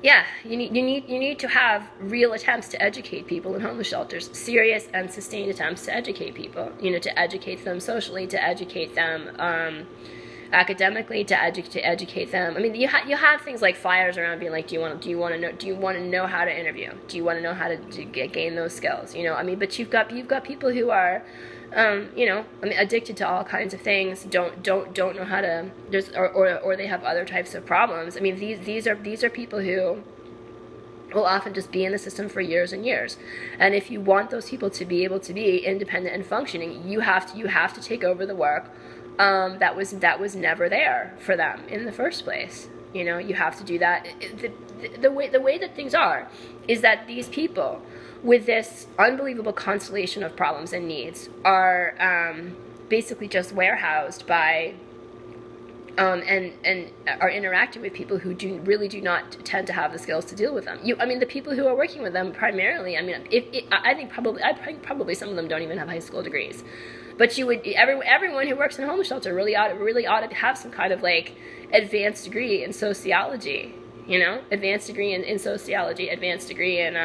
Yeah, you need to have real attempts to educate people in homeless shelters, serious and sustained attempts to educate people. To educate them socially, to educate them academically, to educate them. I mean, you have things like flyers around being like, do you want to know how to interview? Do you want to know how to gain those skills? I mean, but you've got people who are I mean, addicted to all kinds of things, don't know how to, or they have other types of problems. I mean, these are people who will often just be in the system for years and years. And if you want those people to be able to be independent and functioning, you have to take over the work that was never there for them in the first place. You have to do that. The way that things are is that these people with this unbelievable constellation of problems and needs are basically just warehoused by and are interacting with people who really do not tend to have the skills to deal with them. I mean, the people who are working with them primarily. I mean, I think probably some of them don't even have high school degrees. But everyone who works in a homeless shelter really ought to have some kind of like advanced degree in sociology. Advanced degree in sociology, advanced degree in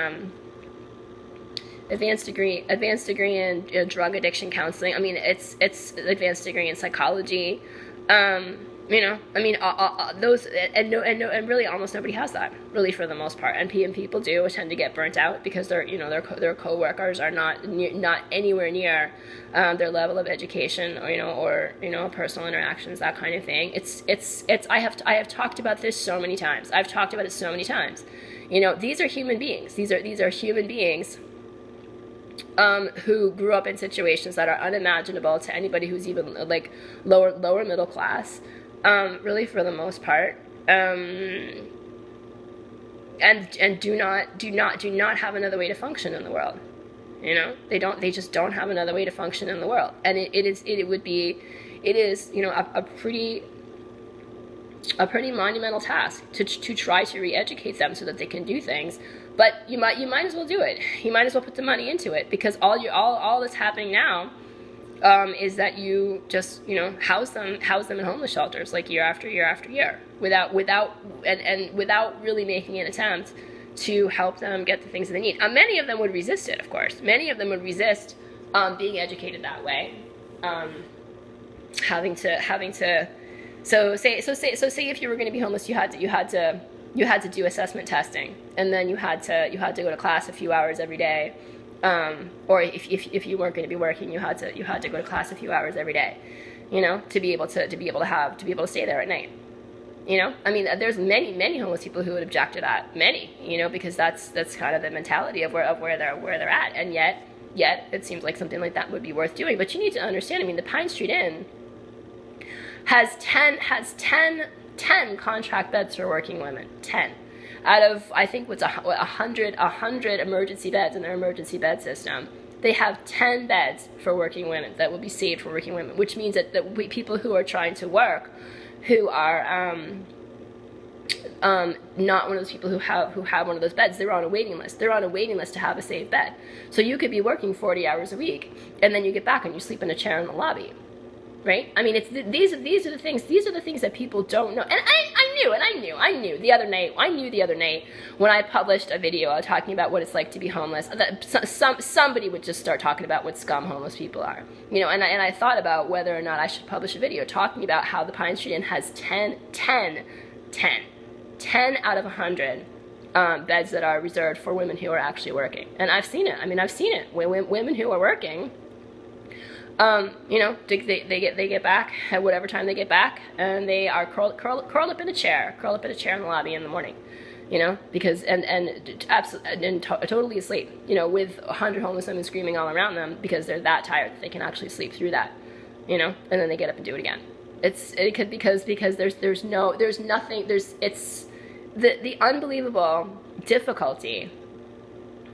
drug addiction counseling. I mean, it's advanced degree in psychology. I mean, those and really almost nobody has that, really, for the most part. And people do tend to get burnt out because their coworkers are not anywhere near their level of education, or personal interactions, that kind of thing. I have talked about this so many times. I've talked about it so many times. These are human beings. These are human beings who grew up in situations that are unimaginable to anybody who's even like lower middle class, really, for the most part, and do not have another way to function in the world. They just don't have another way to function in the world, and it is a pretty monumental task to try to re-educate them so that they can do things. But you might as well do it. You might as well put the money into it, because all that's happening now is that you just house them in homeless shelters like year after year after year without really making an attempt to help them get the things that they need. Many of them would resist it, of course. Many of them would resist being educated that way, having to. So say if you were going to be homeless, you had to do assessment testing, and then you had to go to class a few hours every day, or if you weren't going to be working, you had to go to class a few hours every day, to be able to stay there at night. I mean, there's many homeless people who would object to that, because that's kind of the mentality of where they're at, and yet it seems like something like that would be worth doing. But you need to understand, I mean, the Pine Street Inn has 10 contract beds for working women. 10 out of, I think, what's 100 emergency beds in their emergency bed system. They have 10 beds for working women that will be saved for working women, which means that people who are trying to work, who are not one of those people who have one of those beds, they're on a waiting list. They're on a waiting list to have a saved bed. So you could be working 40 hours a week, and then you get back and you sleep in a chair in the lobby. Right? I mean, these are the things that people don't know. And I knew the other night when I published a video talking about what it's like to be homeless, that somebody would just start talking about what scum homeless people are. And I thought about whether or not I should publish a video talking about how the Pine Street Inn has 10 out of 100 beds that are reserved for women who are actually working. And I've seen it. I mean, I've seen it. Women who are working, they get back at whatever time they get back, and they are curled up in a chair in the lobby in the morning, because totally asleep, with 100 homeless women screaming all around them because they're that tired that they can actually sleep through that, and then they get up and do it again. It's the unbelievable difficulty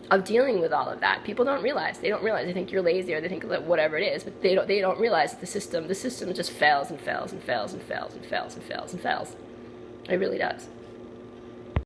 of dealing with all of that. People don't realize. They think you're lazy, or they think that whatever it is, but they don't realize that the system just fails and fails and fails and fails and fails and fails. It really does.